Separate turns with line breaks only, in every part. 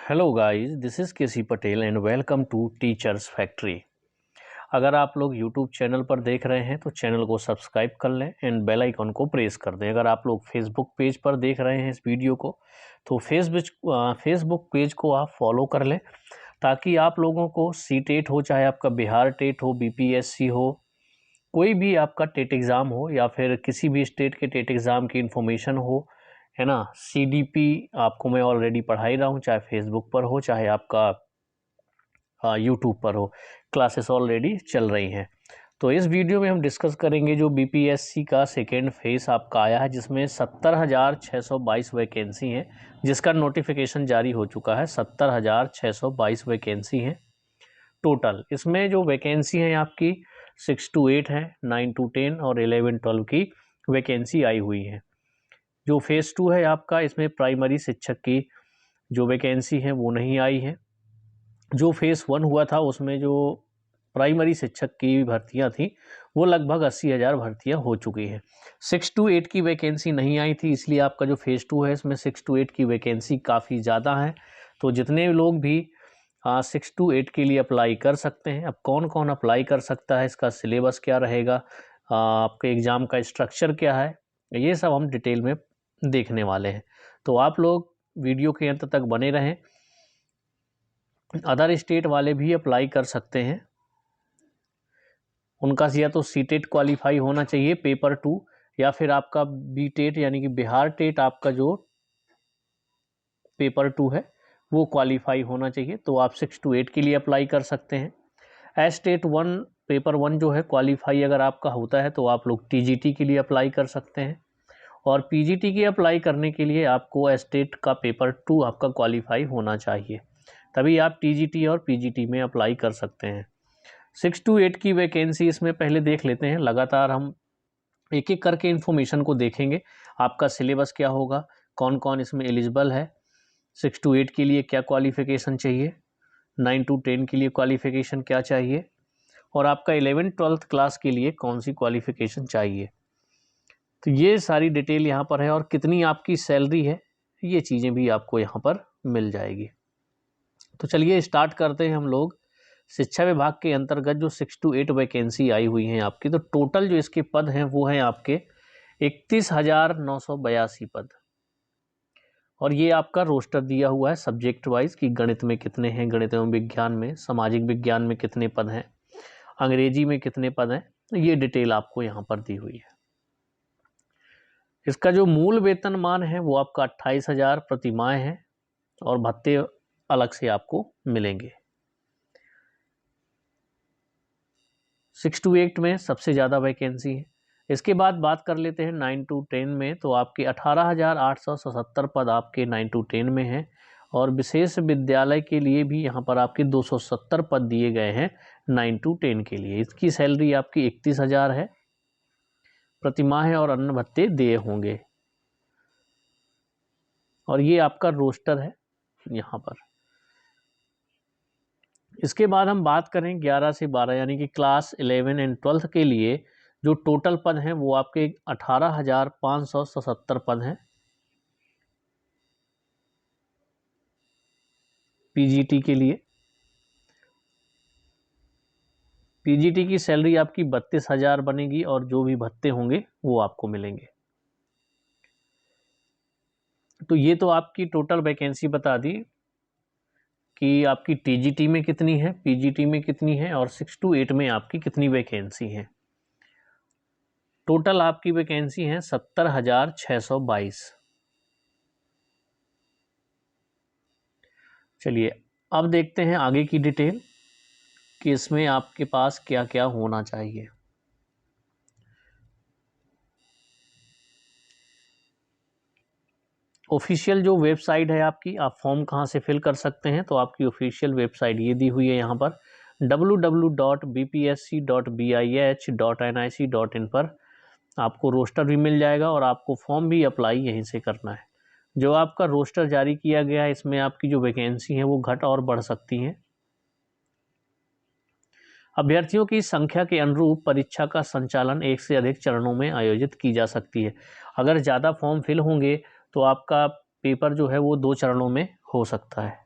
Hello guys, this is K C Patel and welcome to teachers factory. अगर आप लोग YouTube channel पर देख रहे हैं तो चैनल को सब्सक्राइब कर लें एंड बेल आइकन को प्रेस कर दें। अगर आप लोग फेसबुक पेज पर देख रहे हैं इस वीडियो को तो फेसबुक पेज को आप फॉलो कर लें ताकि आप लोगों को सी टेट हो, चाहे आपका बिहार टेट हो, बीपीएससी हो, कोई भी आपका टेट एग्ज़ाम हो या फिर किसी भी स्टेट के टेट एग्ज़ाम की इन्फॉर्मेशन हो, है ना। सीडीपी आपको मैं ऑलरेडी पढ़ा ही रहा हूँ, चाहे फेसबुक पर हो चाहे आपका यूट्यूब पर हो, क्लासेस ऑलरेडी चल रही हैं। तो इस वीडियो में हम डिस्कस करेंगे जो बीपीएससी का सेकेंड फेज़ आपका आया है, जिसमें 70,622 वैकेंसी हैं, जिसका नोटिफिकेशन जारी हो चुका है। 70,622 वैकेंसी हैं टोटल। इसमें जो वैकेंसी हैं आपकी 6 to 8 है, 9 to 10 और 11-12 की वैकेंसी आई हुई है। जो फेज़ 2 है आपका, इसमें प्राइमरी शिक्षक की जो वैकेंसी है वो नहीं आई है। जो फेज़ 1 हुआ था उसमें जो प्राइमरी शिक्षक की भर्तियां थी वो लगभग 80,000 भर्तियां हो चुकी हैं। 6 to 8 की वैकेंसी नहीं आई थी, इसलिए आपका जो फेज़ 2 है इसमें 6 to 8 की वैकेंसी काफ़ी ज़्यादा है। तो जितने लोग भी 6 to 8 के लिए अप्लाई कर सकते हैं। अब कौन कौन अप्लाई कर सकता है, इसका सिलेबस क्या रहेगा, आपके एग्ज़ाम का स्ट्रक्चर क्या है, ये सब हम डिटेल में देखने वाले हैं। तो आप लोग वीडियो के अंत तक बने रहें। अदर स्टेट वाले भी अप्लाई कर सकते हैं। उनका या तो सी टेट क्वालिफाई होना चाहिए पेपर 2, या फिर आपका बी टेट यानी कि बिहार टेट आपका जो पेपर 2 है वो क्वालिफाई होना चाहिए। तो आप 6 to 8 के लिए अप्लाई कर सकते हैं। एस टेट 1 पेपर 1 जो है क्वालिफाई अगर आपका होता है तो आप लोग टीजीटी के लिए अप्लाई कर सकते हैं। और पीजीटी की अप्लाई करने के लिए आपको एस्टेट का पेपर 2 आपका क्वालिफाई होना चाहिए, तभी आप टीजीटी और पीजीटी में अप्लाई कर सकते हैं। 6 to 8 की वैकेंसी इसमें पहले देख लेते हैं। लगातार हम एक एक करके इन्फॉर्मेशन को देखेंगे। आपका सिलेबस क्या होगा, कौन कौन इसमें एलिजिबल है, 6 to 8 के लिए क्या क्वालिफिकेशन चाहिए, 9 to 10 के लिए क्वालिफिकेशन क्या चाहिए, और आपका 11-12 क्लास के लिए कौन सी क्वालिफिकेशन चाहिए। तो ये सारी डिटेल यहाँ पर है, और कितनी आपकी सैलरी है ये चीज़ें भी आपको यहाँ पर मिल जाएगी। तो चलिए स्टार्ट करते हैं हम लोग। शिक्षा विभाग के अंतर्गत जो 6 to 8 वैकेंसी आई हुई हैं आपकी, तो टोटल जो इसके पद हैं वो हैं आपके 31,982 पद। और ये आपका रोस्टर दिया हुआ है सब्जेक्ट वाइज कि गणित में कितने हैं, गणित एवं विज्ञान में, सामाजिक विज्ञान में कितने पद हैं, अंग्रेजी में कितने पद हैं, तो ये डिटेल आपको यहाँ पर दी हुई है। इसका जो मूल वेतनमान है वो आपका 28,000 प्रति माह है, और भत्ते अलग से आपको मिलेंगे। 6 to 8 में सबसे ज़्यादा वैकेंसी है। इसके बाद बात कर लेते हैं 9 to 10 में, तो आपके 18,877 पद आपके 9 to 10 में हैं, और विशेष विद्यालय के लिए भी यहाँ पर आपके 270 पद दिए गए हैं 9 to 10 के लिए। इसकी सैलरी आपकी 31,000 है प्रति माह है, और अन्न भत्ते दिए होंगे। और ये आपका रोस्टर है यहाँ पर। इसके बाद हम बात करें 11 से 12 यानी कि क्लास 11 एंड 12 के लिए जो टोटल पद हैं वो आपके 18,577 पद हैं पीजीटी के लिए। पीजीटी की सैलरी आपकी 32,000 बनेगी, और जो भी भत्ते होंगे वो आपको मिलेंगे। तो ये तो आपकी टोटल वैकेंसी बता दी कि आपकी टीजीटी में कितनी है, पीजीटी में कितनी है, और 6 to 8 में आपकी कितनी वैकेंसी है। टोटल आपकी वैकेंसी है 70,622। चलिए अब देखते हैं आगे की डिटेल कि इसमें आपके पास क्या क्या होना चाहिए। ऑफिशियल जो वेबसाइट है आपकी, आप फॉर्म कहाँ से फिल कर सकते हैं, तो आपकी ऑफिशियल वेबसाइट ये दी हुई है यहाँ पर www.bpsc.bih.nic.in पर आपको रोस्टर भी मिल जाएगा, और आपको फॉर्म भी अप्लाई यहीं से करना है। जो आपका रोस्टर जारी किया गया है इसमें आपकी जो वैकेंसी है वो घट और बढ़ सकती हैं। अभ्यर्थियों की संख्या के अनुरूप परीक्षा का संचालन एक से अधिक चरणों में आयोजित की जा सकती है। अगर ज़्यादा फॉर्म फिल होंगे तो आपका पेपर जो है वो 2 चरणों में हो सकता है।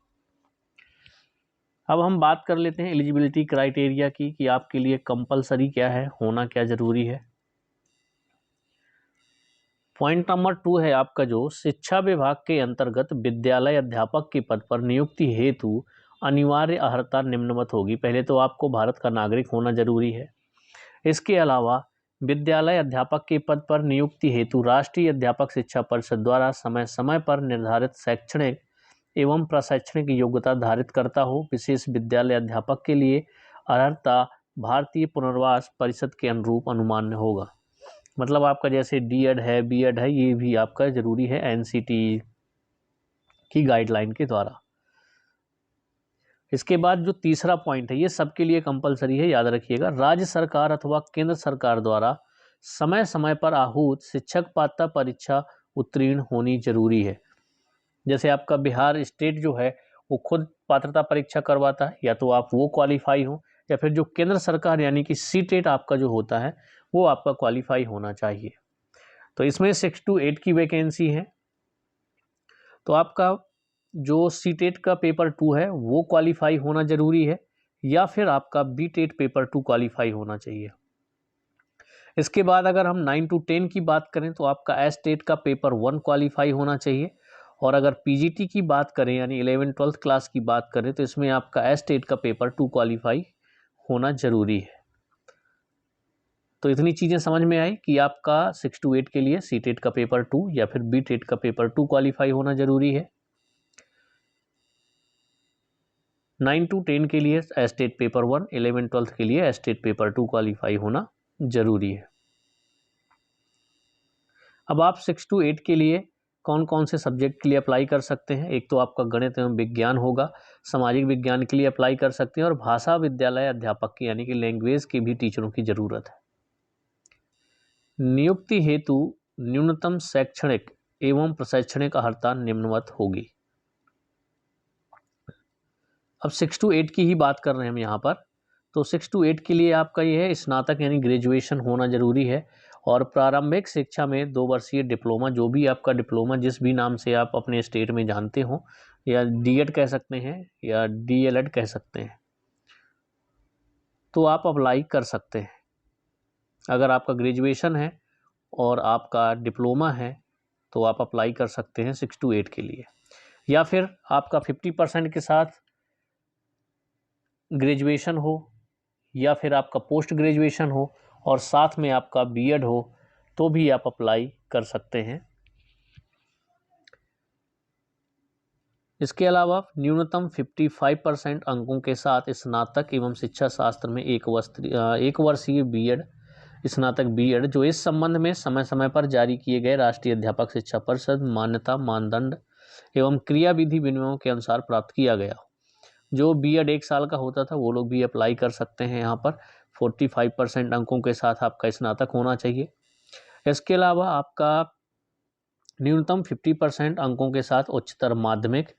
अब हम बात कर लेते हैं एलिजिबिलिटी क्राइटेरिया की कि आपके लिए कंपलसरी क्या है, होना क्या ज़रूरी है। पॉइंट नंबर 2 है आपका जो शिक्षा विभाग के अंतर्गत विद्यालय अध्यापक के पद पर नियुक्ति हेतु अनिवार्य अर्हता निम्नवत होगी। पहले तो आपको भारत का नागरिक होना जरूरी है। इसके अलावा विद्यालय अध्यापक के पद पर नियुक्ति हेतु राष्ट्रीय अध्यापक शिक्षा परिषद द्वारा समय समय पर निर्धारित शैक्षणिक एवं प्रशैक्षणिक योग्यता धारित करता हो। विशेष विद्यालय अध्यापक के लिए अर्हता भारतीय पुनर्वास परिषद के अनुरूप अनुमान्य होगा। मतलब आपका जैसे डीएड है, बीएड है, ये भी आपका जरूरी है एनसीटी की गाइडलाइन के द्वारा। इसके बाद जो तीसरा पॉइंट है ये सबके लिए कंपलसरी है, याद रखिएगा। राज्य सरकार अथवा केंद्र सरकार द्वारा समय समय पर आहूत शिक्षक पात्रता परीक्षा उत्तीर्ण होनी जरूरी है। जैसे आपका बिहार स्टेट जो है वो खुद पात्रता परीक्षा करवाता है, या तो आप वो क्वालिफाई हो, या फिर जो केंद्र सरकार यानी कि सीटेट आपका जो होता है वो आपका क्वालिफाई होना चाहिए। तो इसमें 6 to 8 की वैकेंसी है। तो आपका जो सीटेट का पेपर 2 है वो क्वालिफाई होना जरूरी है, या फिर आपका बीटेट पेपर 2 क्वालिफाई होना चाहिए। इसके बाद अगर हम 9 to 10 की बात करें तो आपका एस्टेट का पेपर 1 क्वालिफाई होना चाहिए। और अगर पीजीटी की बात करें यानी 11-12 क्लास की बात करें तो इसमें आपका एस्टेट का पेपर 2 क्वालिफाई होना जरूरी है। तो इतनी चीज़ें समझ में आई कि आपका 6 to 8 के लिए सीटेट का पेपर 2 या फिर बीटेट का पेपर 2 क्वालिफाई होना जरूरी है। 9 to 10 के लिए एस्टेट पेपर 1, 11-12 के लिए एस्टेट पेपर 2 क्वालिफाई होना जरूरी है। अब आप 6 to 8 के लिए कौन कौन से सब्जेक्ट के लिए अप्लाई कर सकते हैं। एक तो आपका गणित एवं विज्ञान होगा, सामाजिक विज्ञान के लिए अप्लाई कर सकते हैं, और भाषा विद्यालय अध्यापक की यानी कि लैंग्वेज के भी टीचरों की ज़रूरत है। नियुक्ति हेतु न्यूनतम शैक्षणिक एवं प्रशैक्षणिक अर्हता निम्नवत होगी। अब 6 to 8 की ही बात कर रहे हैं हम यहाँ पर। तो 6 to 8 के लिए आपका ये है स्नातक यानी ग्रेजुएशन होना जरूरी है, और प्रारंभिक शिक्षा में 2 वर्षीय डिप्लोमा, जो भी आपका डिप्लोमा जिस भी नाम से आप अपने स्टेट में जानते हो, या डीएड कह सकते हैं या डीएलएड कह सकते हैं, तो आप अप्लाई कर सकते हैं। अगर आपका ग्रेजुएशन है और आपका डिप्लोमा है तो आप अप्लाई कर सकते हैं 6 to 8 के लिए। या फिर आपका 50% के साथ ग्रेजुएशन हो, या फिर आपका पोस्ट ग्रेजुएशन हो और साथ में आपका बीएड हो, तो भी आप अप्लाई कर सकते हैं। इसके अलावा न्यूनतम 55% अंकों के साथ स्नातक एवं शिक्षा शास्त्र में एक वर्षीय बीएड, स्नातक बीएड जो इस संबंध में समय समय पर जारी किए गए राष्ट्रीय अध्यापक शिक्षा परिषद मान्यता मानदंड एवं क्रियाविधि विनियमों के अनुसार प्राप्त किया गया। जो बीएड 1 साल का होता था वो लोग भी अप्लाई कर सकते हैं। यहाँ पर 45% अंकों के साथ आपका स्नातक होना चाहिए। इसके अलावा आपका न्यूनतम 50% अंकों के साथ उच्चतर माध्यमिक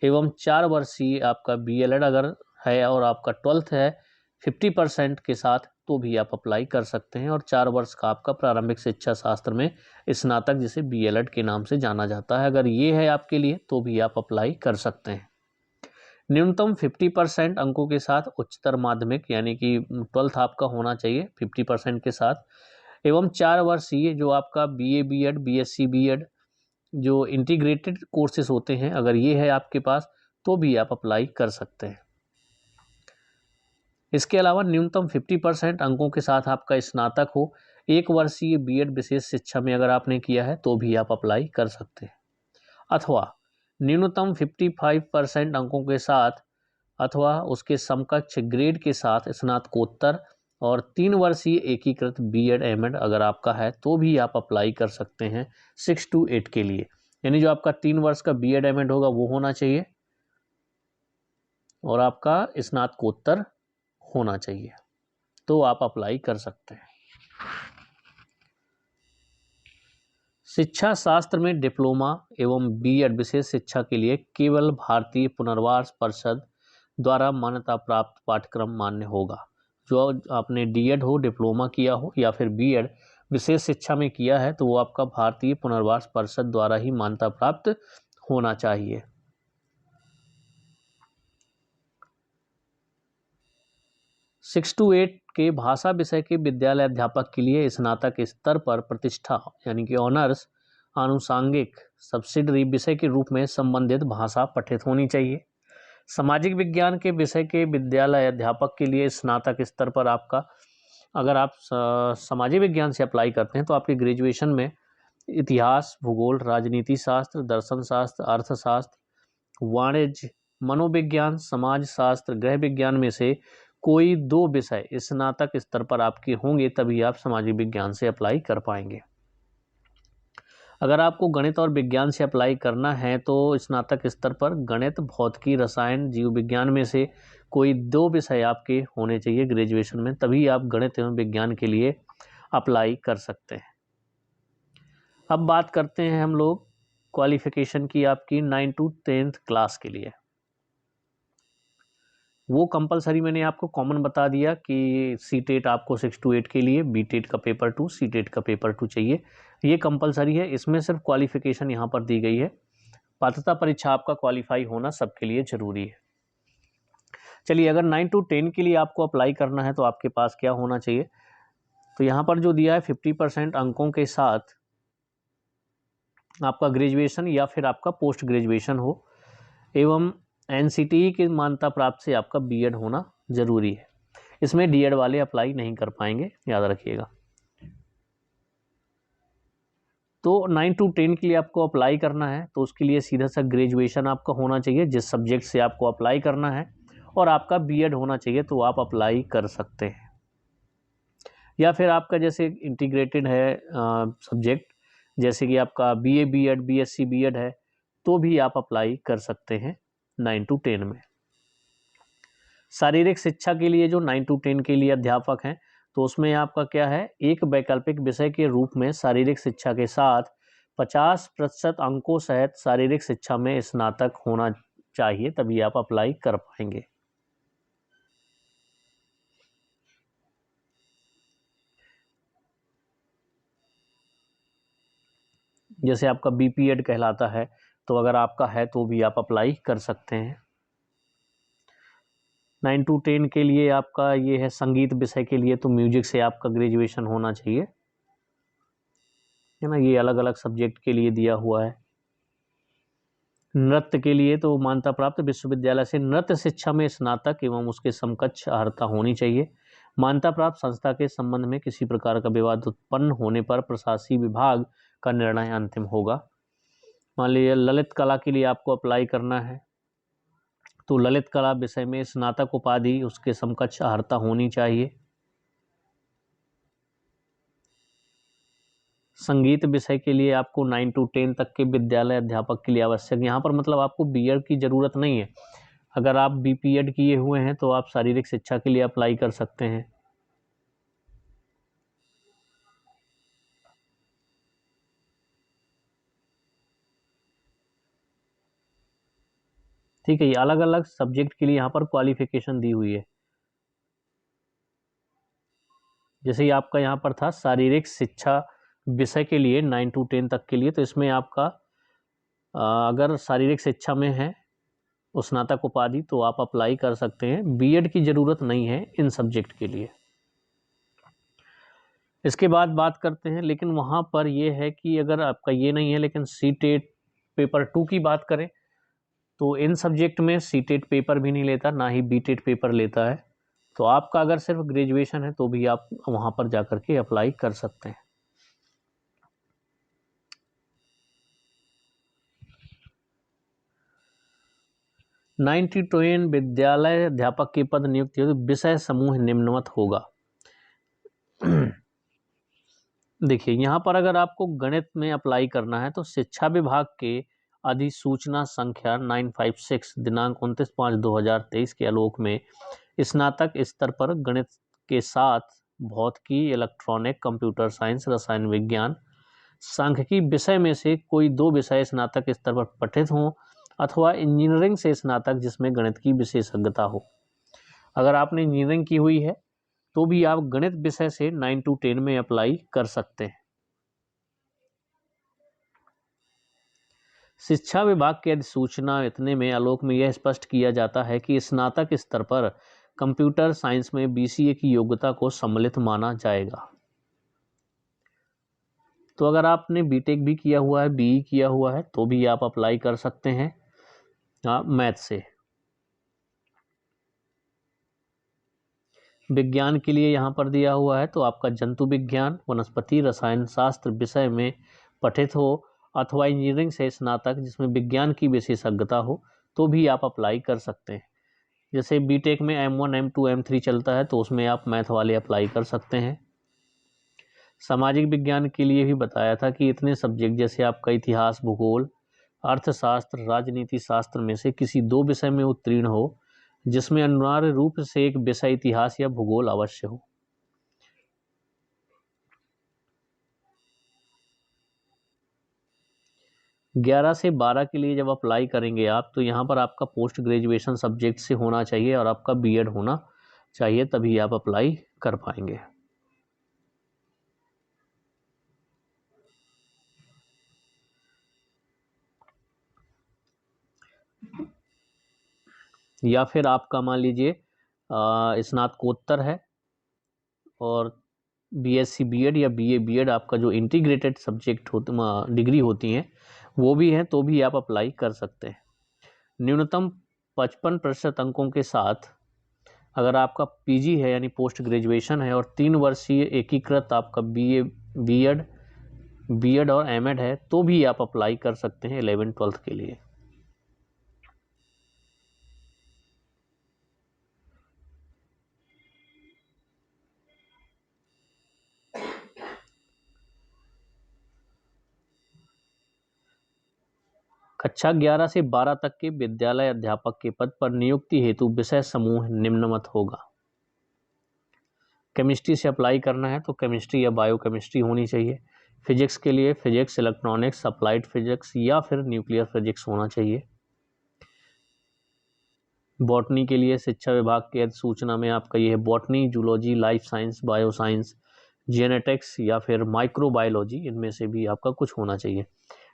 एवं 4 वर्षीय आपका बीएलएड अगर है, और आपका 12th है 50% के साथ, तो भी आप अप्लाई कर सकते हैं। और 4 वर्ष का आपका प्रारंभिक शिक्षा शास्त्र में स्नातक जिसे बीएलएड के नाम से जाना जाता है, अगर ये है आपके लिए तो भी आप अप्लाई कर सकते हैं। न्यूनतम 50% अंकों के साथ उच्चतर माध्यमिक यानी कि 12th आपका होना चाहिए 50% के साथ, एवं 4 वर्षीय जो आपका बीए बीएड बीएससी बीएड जो इंटीग्रेटेड कोर्सेज होते हैं, अगर ये है आपके पास तो भी आप अप्लाई कर सकते हैं। इसके अलावा न्यूनतम 50% अंकों के साथ आपका स्नातक हो, 1 वर्षीय बीएड विशेष शिक्षा में अगर आपने किया है तो भी आप अप्लाई कर सकते हैं। अथवा न्यूनतम 55% अंकों के साथ अथवा उसके समकक्ष ग्रेड के साथ स्नातकोत्तर और 3 वर्षीय एकीकृत बीएड एमएड अगर आपका है तो भी आप अप्लाई कर सकते हैं 6 to 8 के लिए। यानी जो आपका 3 वर्ष का बीएड एमएड होगा वो होना चाहिए, और आपका स्नातकोत्तर होना चाहिए, तो आप अप्लाई कर सकते हैं। शिक्षा शास्त्र में डिप्लोमा एवं बीएड विशेष शिक्षा के लिए केवल भारतीय पुनर्वास परिषद द्वारा मान्यता प्राप्त पाठ्यक्रम मान्य होगा। जो आपने डीएड हो, डिप्लोमा किया हो या फिर बीएड विशेष शिक्षा में किया है तो वो आपका भारतीय पुनर्वास परिषद द्वारा ही मान्यता प्राप्त होना चाहिए। 6 to 8 के भाषा विषय के विद्यालय अध्यापक के लिए स्नातक स्तर पर प्रतिष्ठा यानी कि ऑनर्स आनुषांगिक सब्सिडरी विषय के रूप में संबंधित भाषा पठित होनी चाहिए। सामाजिक विज्ञान के विषय के विद्यालय अध्यापक के लिए स्नातक स्तर पर आपका, अगर आप सामाजिक विज्ञान से अप्लाई करते हैं तो आपकी ग्रेजुएशन में इतिहास, भूगोल, राजनीति शास्त्र, दर्शन शास्त्र, अर्थशास्त्र, वाणिज्य, मनोविज्ञान, समाज शास्त्र, गृह विज्ञान में से कोई 2 विषय स्नातक स्तर पर आपके होंगे, तभी आप सामाजिक विज्ञान से अप्लाई कर पाएंगे। अगर आपको गणित और विज्ञान से अप्लाई करना है तो स्नातक स्तर पर गणित, भौतिकी, रसायन, जीव विज्ञान में से कोई 2 विषय आपके होने चाहिए ग्रेजुएशन में, तभी आप गणित एवं विज्ञान के लिए अप्लाई कर सकते हैं। अब बात करते हैं हम लोग क्वालिफिकेशन की आपकी 9 to 10th क्लास के लिए। वो कंपलसरी मैंने आपको कॉमन बता दिया कि सीटेट आपको 6 to 8 के लिए, बीटेट का पेपर 2, सीटेट का पेपर 2 चाहिए, ये कंपलसरी है। इसमें सिर्फ क्वालिफिकेशन यहाँ पर दी गई है, पात्रता परीक्षा आपका क्वालिफाई होना सबके लिए ज़रूरी है। चलिए, अगर 9 to 10 के लिए आपको अप्लाई करना है तो आपके पास क्या होना चाहिए, तो यहाँ पर जो दिया है 50% अंकों के साथ आपका ग्रेजुएशन या फिर आपका पोस्ट ग्रेजुएशन हो एवं एनसीटीई की मान्यता प्राप्त से आपका बीएड होना ज़रूरी है। इसमें डीएड वाले अप्लाई नहीं कर पाएंगे, याद रखिएगा। तो 9 to 10 के लिए आपको अप्लाई करना है तो उसके लिए सीधा सा ग्रेजुएशन आपका होना चाहिए जिस सब्जेक्ट से आपको अप्लाई करना है, और आपका बीएड होना चाहिए तो आप अप्लाई कर सकते हैं। या फिर आपका जैसे इंटीग्रेटेड है सब्जेक्ट, जैसे कि आपका बीए बीएड, बीएससी बीएड है, तो भी आप अप्लाई कर सकते हैं 9 to 10 में। शारीरिक शिक्षा के लिए जो 9 to 10 के लिए अध्यापक हैं तो उसमें आपका क्या है, एक वैकल्पिक विषय के रूप में शारीरिक शिक्षा के साथ 50% अंकों सहित शारीरिक शिक्षा में स्नातक होना चाहिए, तभी आप अप्लाई कर पाएंगे। जैसे आपका बीपीएड कहलाता है, तो अगर आपका है तो भी आप अप्लाई कर सकते हैं। 9 to 10 के लिए आपका ये है संगीत विषय के लिए, तो म्यूजिक से आपका ग्रेजुएशन होना चाहिए, है ना। ये अलग अलग सब्जेक्ट के लिए दिया हुआ है। नृत्य के लिए तो मान्यता प्राप्त विश्वविद्यालय से नृत्य शिक्षा में स्नातक एवं उसके समकक्ष अर्हता होनी चाहिए। मान्यता प्राप्त संस्था के संबंध में किसी प्रकार का विवाद उत्पन्न होने पर प्रशासकीय विभाग का निर्णय अंतिम होगा। मान लीजिए ललित कला के लिए आपको अप्लाई करना है तो ललित कला विषय में स्नातक उपाधि उसके समकक्ष अर्हता होनी चाहिए। संगीत विषय के लिए आपको 9 to 10 तक के विद्यालय अध्यापक के लिए आवश्यक, यहाँ पर मतलब आपको बीएड की ज़रूरत नहीं है। अगर आप बीपीएड किए हुए हैं तो आप शारीरिक शिक्षा के लिए अप्लाई कर सकते हैं। ठीक है, ये अलग अलग सब्जेक्ट के लिए यहाँ पर क्वालिफिकेशन दी हुई है। जैसे ही आपका यहाँ पर था शारीरिक शिक्षा विषय के लिए 9 to 10 तक के लिए, तो इसमें आपका अगर शारीरिक शिक्षा में है स्नातक उपाधि तो आप अप्लाई कर सकते हैं। बीएड की ज़रूरत नहीं है इन सब्जेक्ट के लिए। इसके बाद बात करते हैं, लेकिन वहाँ पर ये है कि अगर आपका ये नहीं है लेकिन सीटेट पेपर 2 की बात करें तो इन सब्जेक्ट में सीटेट पेपर भी नहीं लेता, ना ही बीटेट पेपर लेता है। तो आपका अगर सिर्फ ग्रेजुएशन है तो भी आप वहाँ पर जाकर के अप्लाई कर सकते हैं। नाइन्टी 10 विद्यालय अध्यापक के पद नियुक्ति विषय समूह निम्नवत होगा। देखिए, यहाँ पर अगर आपको गणित में अप्लाई करना है तो शिक्षा विभाग के अधिसूचना संख्या 956 दिनांक 29/5/2023 के आलोक में स्नातक स्तर पर गणित के साथ भौतिकी, इलेक्ट्रॉनिक, कंप्यूटर साइंस, रसायन विज्ञान, सांख्यिकी विषय में से कोई 2 विषय स्नातक स्तर पर पठित हों अथवा इंजीनियरिंग से स्नातक जिसमें गणित की विशेषज्ञता हो। अगर आपने इंजीनियरिंग की हुई है तो भी आप गणित विषय से 9 to 10 में अप्लाई कर सकते हैं। शिक्षा विभाग की अधिसूचना इतने में आलोक में यह स्पष्ट किया जाता है कि स्नातक स्तर पर कंप्यूटर साइंस में BCA की योग्यता को सम्मिलित माना जाएगा। तो अगर आपने बीटेक भी किया हुआ है, BE किया हुआ है, तो भी आप अप्लाई कर सकते हैं मैथ से। विज्ञान के लिए यहाँ पर दिया हुआ है तो आपका जंतु विज्ञान, वनस्पति रसायन शास्त्र विषय में पठित हो अथवा इंजीनियरिंग से स्नातक जिसमें विज्ञान की विशेषज्ञता हो तो भी आप अप्लाई कर सकते हैं। जैसे बीटेक में M1 M2 M3 चलता है तो उसमें आप मैथ वाले अप्लाई कर सकते हैं। सामाजिक विज्ञान के लिए भी बताया था कि इतने सब्जेक्ट जैसे आपका इतिहास, भूगोल, अर्थशास्त्र, राजनीति शास्त्र में से किसी 2 विषय में उत्तीर्ण हो जिसमें अनिवार्य रूप से एक विषय इतिहास या भूगोल अवश्य हो। ग्यारह से 12 के लिए जब अप्लाई करेंगे आप तो यहाँ पर आपका पोस्ट ग्रेजुएशन सब्जेक्ट से होना चाहिए और आपका बीएड होना चाहिए, तभी आप अप्लाई कर पाएंगे। या फिर आपका मान लीजिए स्नातकोत्तर है और BSc बीएड या BA बीएड आपका जो इंटीग्रेटेड सब्जेक्ट डिग्री होती हैं वो भी है तो भी आप अप्लाई कर सकते हैं। न्यूनतम 55% अंकों के साथ अगर आपका PG है यानी पोस्ट ग्रेजुएशन है और 3 वर्षीय एकीकृत आपका BA बीएड और MEd है तो भी आप अप्लाई कर सकते हैं 11th-12th के लिए। कक्षा 11 से 12 तक के विद्यालय अध्यापक के पद पर नियुक्ति हेतु विषय समूह निम्नवत होगा। केमिस्ट्री से अप्लाई करना है तो केमिस्ट्री या बायोकेमिस्ट्री होनी चाहिए। फिजिक्स के लिए फिजिक्स, इलेक्ट्रॉनिक्स, अप्लाइड फिजिक्स या फिर न्यूक्लियर फिजिक्स होना चाहिए। बॉटनी के लिए शिक्षा विभाग की अधिसूचना में आपका ये है botany, zoology, life science, bio science, genetics या फिर माइक्रोबायोलॉजी, इनमें से भी आपका कुछ होना चाहिए।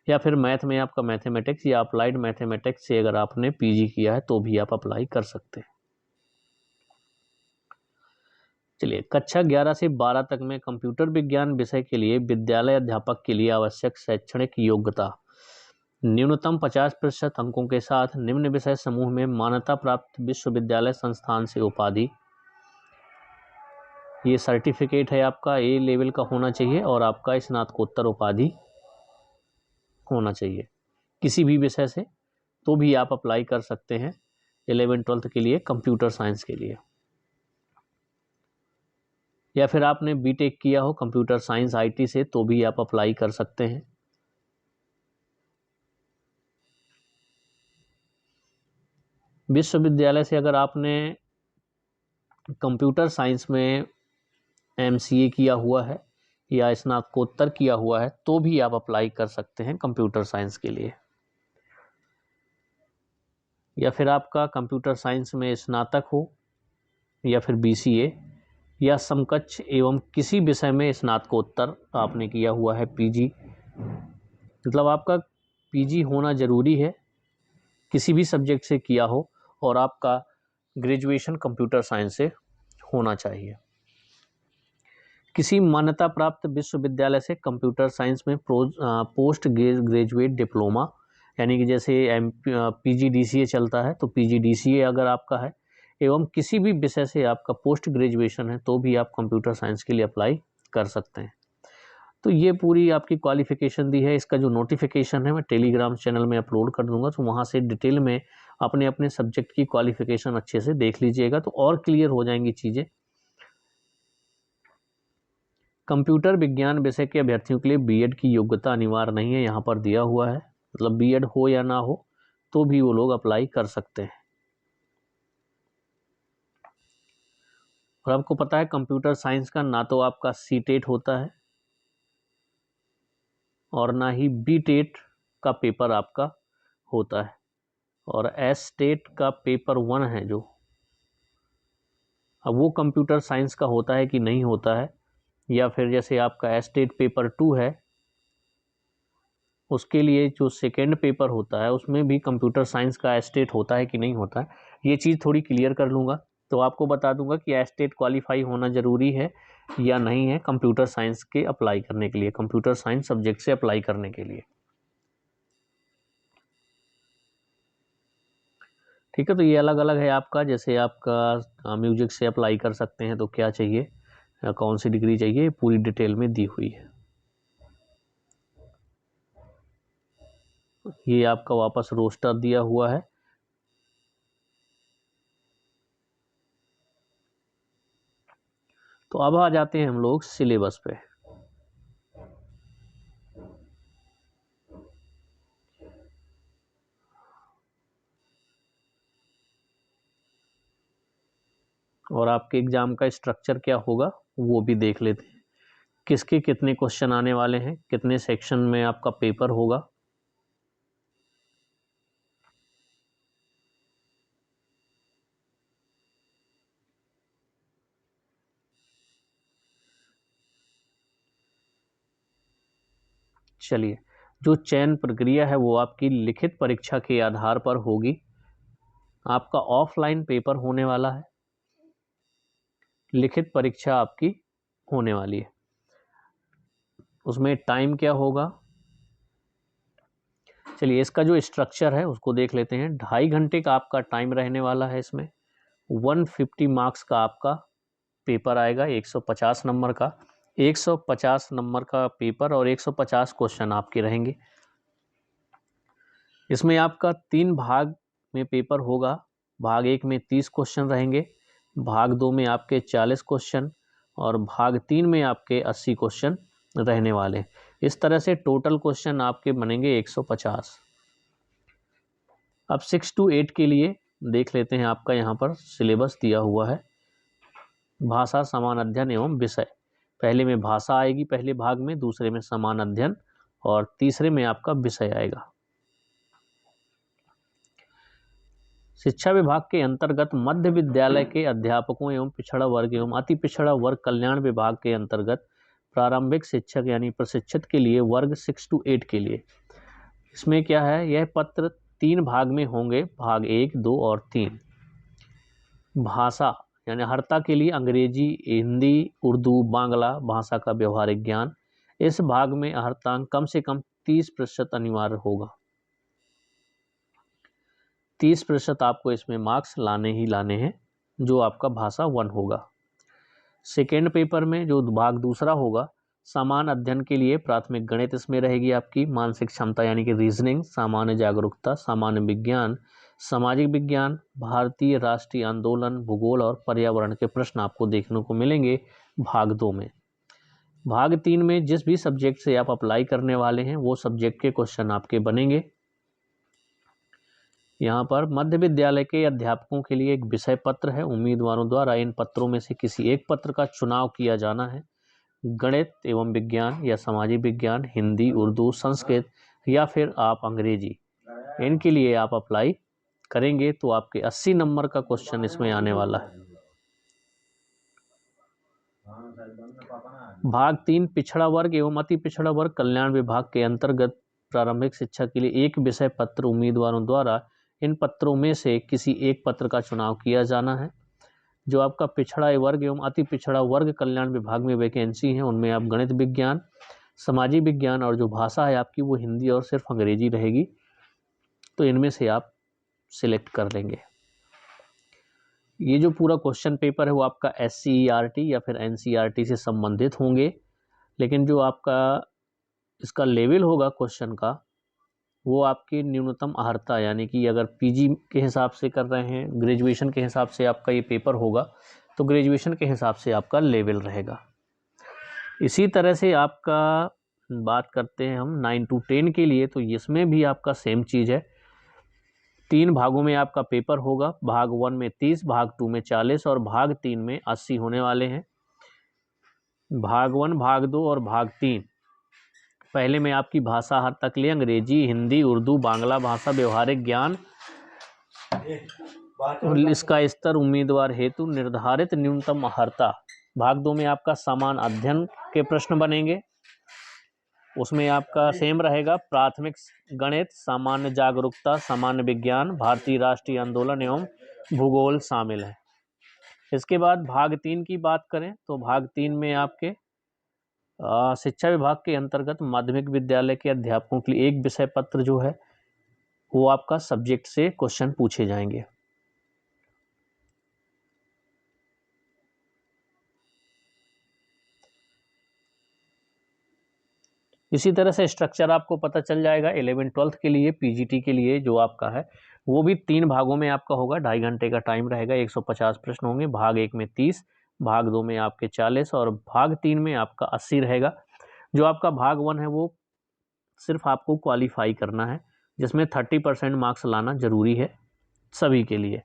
या फिर मैथ में आपका मैथमेटिक्स या अप्लाइड मैथमेटिक्स से अगर आपने PG किया है तो भी आप अप्लाई कर सकते हैं। चलिए, कक्षा 11 से 12 तक में कंप्यूटर विज्ञान विषय के लिए विद्यालय अध्यापक के लिए आवश्यक शैक्षणिक योग्यता न्यूनतम 50% अंकों के साथ निम्न विषय समूह में मान्यता प्राप्त विश्वविद्यालय संस्थान से उपाधि, ये सर्टिफिकेट है आपका A लेवल का होना चाहिए और आपका स्नातकोत्तर उपाधि होना चाहिए किसी भी विषय से, तो भी आप अप्लाई कर सकते हैं 11th-12th के लिए कंप्यूटर साइंस के लिए। या फिर आपने बीटेक किया हो कंप्यूटर साइंस IT से तो भी आप अप्लाई कर सकते हैं। विश्वविद्यालय से अगर आपने कंप्यूटर साइंस में MCA किया हुआ है या स्नातकोत्तर किया हुआ है तो भी आप अप्लाई कर सकते हैं कंप्यूटर साइंस के लिए। या फिर आपका कंप्यूटर साइंस में स्नातक हो या फिर BCA या समकक्ष एवं किसी विषय में स्नातकोत्तर आपने किया हुआ है PG, मतलब आपका PG होना ज़रूरी है, किसी भी सब्जेक्ट से किया हो और आपका ग्रेजुएशन कंप्यूटर साइंस से होना चाहिए। किसी मान्यता प्राप्त विश्वविद्यालय से कंप्यूटर साइंस में पोस्ट ग्रेजुएट डिप्लोमा यानी कि जैसे PGDCA चलता है तो PGDCA अगर आपका है एवं किसी भी विषय से आपका पोस्ट ग्रेजुएशन है तो भी आप कंप्यूटर साइंस के लिए अप्लाई कर सकते हैं। तो ये पूरी आपकी क्वालिफ़िकेशन दी है। इसका जो नोटिफिकेशन है मैं टेलीग्राम चैनल में अपलोड कर दूंगा, तो वहाँ से डिटेल में अपने अपने सब्जेक्ट की क्वालिफ़िकेशन अच्छे से देख लीजिएगा तो और क्लियर हो जाएंगी चीज़ें। कंप्यूटर विज्ञान विषय के अभ्यर्थियों के लिए बीएड की योग्यता अनिवार्य नहीं है, यहाँ पर दिया हुआ है, मतलब बीएड हो या ना हो तो भी वो लोग अप्लाई कर सकते हैं। और आपको पता है कंप्यूटर साइंस का ना तो आपका CTET होता है और ना ही BTET का पेपर आपका होता है, और STET का पेपर 1 है जो, अब वो कंप्यूटर साइंस का होता है कि नहीं होता है, या फिर जैसे आपका STET पेपर 2 है उसके लिए जो सेकेंड पेपर होता है उसमें भी कंप्यूटर साइंस का STET होता है कि नहीं होता है, ये चीज़ थोड़ी क्लियर कर लूँगा। तो आपको बता दूंगा कि एस्टेट क्वालिफाई होना ज़रूरी है या नहीं है कंप्यूटर साइंस के अप्लाई करने के लिए, कंप्यूटर साइंस सब्जेक्ट से अप्लाई करने के लिए। ठीक है, तो ये अलग अलग है आपका, जैसे आपका म्यूजिक से अप्लाई कर सकते हैं तो क्या चाहिए, कौन सी डिग्री चाहिए, पूरी डिटेल में दी हुई है। ये आपका वापस रोस्टर दिया हुआ है। तो अब आ जाते हैं हम लोग सिलेबस पे। और आपके एग्जाम का स्ट्रक्चर क्या होगा वो भी देख लेते हैं, किसके कितने क्वेश्चन आने वाले हैं, कितने सेक्शन में आपका पेपर होगा। चलिए, जो चयन प्रक्रिया है वो आपकी लिखित परीक्षा के आधार पर होगी। आपका ऑफलाइन पेपर होने वाला है, लिखित परीक्षा आपकी होने वाली है। उसमें टाइम क्या होगा, चलिए इसका जो स्ट्रक्चर है उसको देख लेते हैं। 2.5 घंटे का आपका टाइम रहने वाला है। इसमें 150 मार्क्स का आपका पेपर आएगा, 150 नंबर का, 150 नंबर का पेपर और 150 क्वेश्चन आपके रहेंगे। इसमें आपका 3 भाग में पेपर होगा। भाग 1 में 30 क्वेश्चन रहेंगे, भाग 2 में आपके 40 क्वेश्चन और भाग 3 में आपके 80 क्वेश्चन रहने वाले हैं। इस तरह से टोटल क्वेश्चन आपके बनेंगे 150। अब 6 to 8 के लिए देख लेते हैं। आपका यहाँ पर सिलेबस दिया हुआ है। भाषा, समान अध्ययन एवं विषय। पहले में भाषा आएगी पहले भाग में, दूसरे में समान अध्ययन और तीसरे में आपका विषय आएगा। शिक्षा विभाग के अंतर्गत मध्य विद्यालय के अध्यापकों एवं पिछड़ा वर्ग एवं अति पिछड़ा वर्ग कल्याण विभाग के अंतर्गत प्रारंभिक शिक्षक यानी प्रशिक्षित के लिए वर्ग 6 to 8 के लिए इसमें क्या है, यह पत्र 3 भाग में होंगे, भाग 1, 2 और 3। भाषा यानी हर्ता के लिए अंग्रेजी, हिंदी, उर्दू, बांग्ला भाषा का व्यवहारिक ज्ञान। इस भाग में हर्तांक कम से कम 30% अनिवार्य होगा। 30% आपको इसमें मार्क्स लाने ही लाने हैं, जो आपका भाषा 1 होगा। सेकेंड पेपर में जो भाग दूसरा होगा, समान अध्ययन के लिए प्राथमिक गणित इसमें रहेगी आपकी, मानसिक क्षमता यानी कि रीजनिंग, सामान्य जागरूकता, सामान्य विज्ञान, सामाजिक विज्ञान, भारतीय राष्ट्रीय आंदोलन, भूगोल और पर्यावरण के प्रश्न आपको देखने को मिलेंगे भाग 2 में। भाग 3 में जिस भी सब्जेक्ट से आप अप्लाई करने वाले हैं वो सब्जेक्ट के क्वेश्चन आपके बनेंगे। यहाँ पर मध्य विद्यालय के अध्यापकों के लिए एक विषय पत्र है। उम्मीदवारों द्वारा इन पत्रों में से किसी एक पत्र का चुनाव किया जाना है। गणित एवं विज्ञान या सामाजिक विज्ञान, हिंदी, उर्दू, संस्कृत या फिर आप अंग्रेजी, इनके लिए आप अप्लाई करेंगे तो आपके 80 नंबर का क्वेश्चन इसमें आने वाला है। भाग 3 पिछड़ा वर्ग एवं अति पिछड़ा वर्ग कल्याण विभाग के अंतर्गत प्रारंभिक शिक्षा के लिए एक विषय पत्र उम्मीदवारों द्वारा इन पत्रों में से किसी एक पत्र का चुनाव किया जाना है। जो आपका पिछड़ा वर्ग एवं अति पिछड़ा वर्ग कल्याण विभाग में वैकेंसी है उनमें आप गणित विज्ञान, सामाजिक विज्ञान और जो भाषा है आपकी वो हिंदी और सिर्फ अंग्रेजी रहेगी, तो इनमें से आप सिलेक्ट कर लेंगे। ये जो पूरा क्वेश्चन पेपर है वो आपका SCERT या फिर NCERT से संबंधित होंगे, लेकिन जो आपका इसका लेवल होगा क्वेश्चन का वो आपकी न्यूनतम अर्हता यानी कि अगर PG के हिसाब से कर रहे हैं, ग्रेजुएशन के हिसाब से आपका ये पेपर होगा तो ग्रेजुएशन के हिसाब से आपका लेवल रहेगा। इसी तरह से आपका बात करते हैं हम 9 to 10 के लिए, तो इसमें भी आपका सेम चीज़ है। 3 भागों में आपका पेपर होगा। भाग 1 में 30, भाग 2 में 40 और भाग 3 में 80 होने वाले हैं। भाग 1, भाग 2 और भाग 3 पहले में आपकी भाषा हर तक ले अंग्रेजी, हिंदी, उर्दू, बांग्ला भाषा व्यवहारिक ज्ञान और इसका स्तर उम्मीदवार हेतु निर्धारित न्यूनतम अर्हता। भाग 2 में आपका समान अध्ययन के प्रश्न बनेंगे, उसमें आपका सेम रहेगा, प्राथमिक गणित, सामान्य जागरूकता, सामान्य विज्ञान, भारतीय राष्ट्रीय आंदोलन एवं भूगोल शामिल है। इसके बाद भाग 3 की बात करें तो भाग 3 में आपके शिक्षा विभाग के अंतर्गत माध्यमिक विद्यालय के अध्यापकों के लिए एक विषय पत्र जो है वो आपका सब्जेक्ट से क्वेश्चन पूछे जाएंगे। इसी तरह से स्ट्रक्चर आपको पता चल जाएगा 11th-12th के लिए, पीजीटी के लिए जो आपका है वो भी 3 भागों में आपका होगा, 2.5 घंटे का टाइम रहेगा, 150 प्रश्न होंगे। भाग 1 में 30, भाग 2 में आपके 40 और भाग 3 में आपका 80 रहेगा। जो आपका भाग 1 है वो सिर्फ आपको क्वालिफाई करना है, जिसमें 30% मार्क्स लाना जरूरी है सभी के लिए।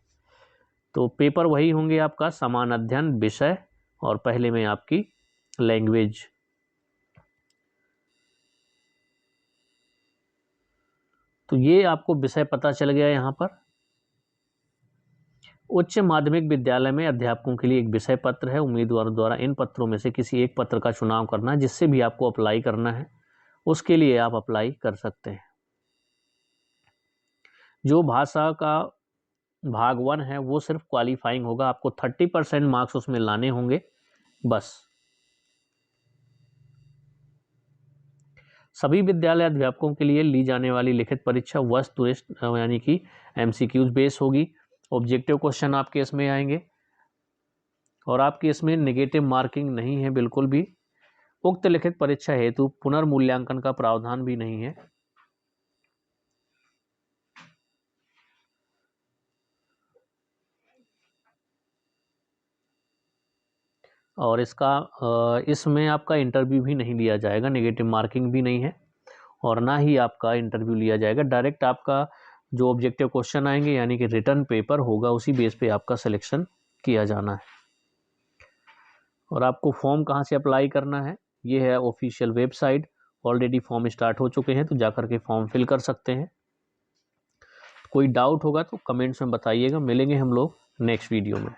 तो पेपर वही होंगे आपका समान अध्ययन विषय और पहले में आपकी लैंग्वेज। तो ये आपको विषय पता चल गया। यहाँ पर उच्च माध्यमिक विद्यालय में अध्यापकों के लिए एक विषय पत्र है। उम्मीदवारों द्वारा इन पत्रों में से किसी एक पत्र का चुनाव करना है, जिससे भी आपको अप्लाई करना है उसके लिए आप अप्लाई कर सकते हैं। जो भाषा का भाग 1 है वो सिर्फ क्वालिफाइंग होगा, आपको 30% मार्क्स उसमें लाने होंगे बस। सभी विद्यालय अध्यापकों के लिए ली जाने वाली लिखित परीक्षा वस्तुनिष्ठ यानी कि एमसीक्यूज बेस होगी। ऑब्जेक्टिव क्वेश्चन आपके इसमें आएंगे और आपकी इसमें नेगेटिव मार्किंग नहीं है बिल्कुल भी। उक्त लिखित परीक्षा हेतु पुनर्मूल्यांकन का प्रावधान भी नहीं है। और इसमें आपका इंटरव्यू भी नहीं लिया जाएगा, नेगेटिव मार्किंग भी नहीं है और ना ही आपका इंटरव्यू लिया जाएगा। डायरेक्ट आपका जो ऑब्जेक्टिव क्वेश्चन आएंगे यानी कि रिटर्न पेपर होगा, उसी बेस पे आपका सिलेक्शन किया जाना है। और आपको फॉर्म कहाँ से अप्लाई करना है, ये है official website. Already form start हो चुके हैं तो जाकर के फॉर्म फिल कर सकते हैं। कोई डाउट होगा तो कमेंट्स में बताइएगा। मिलेंगे हम लोग नेक्स्ट वीडियो में।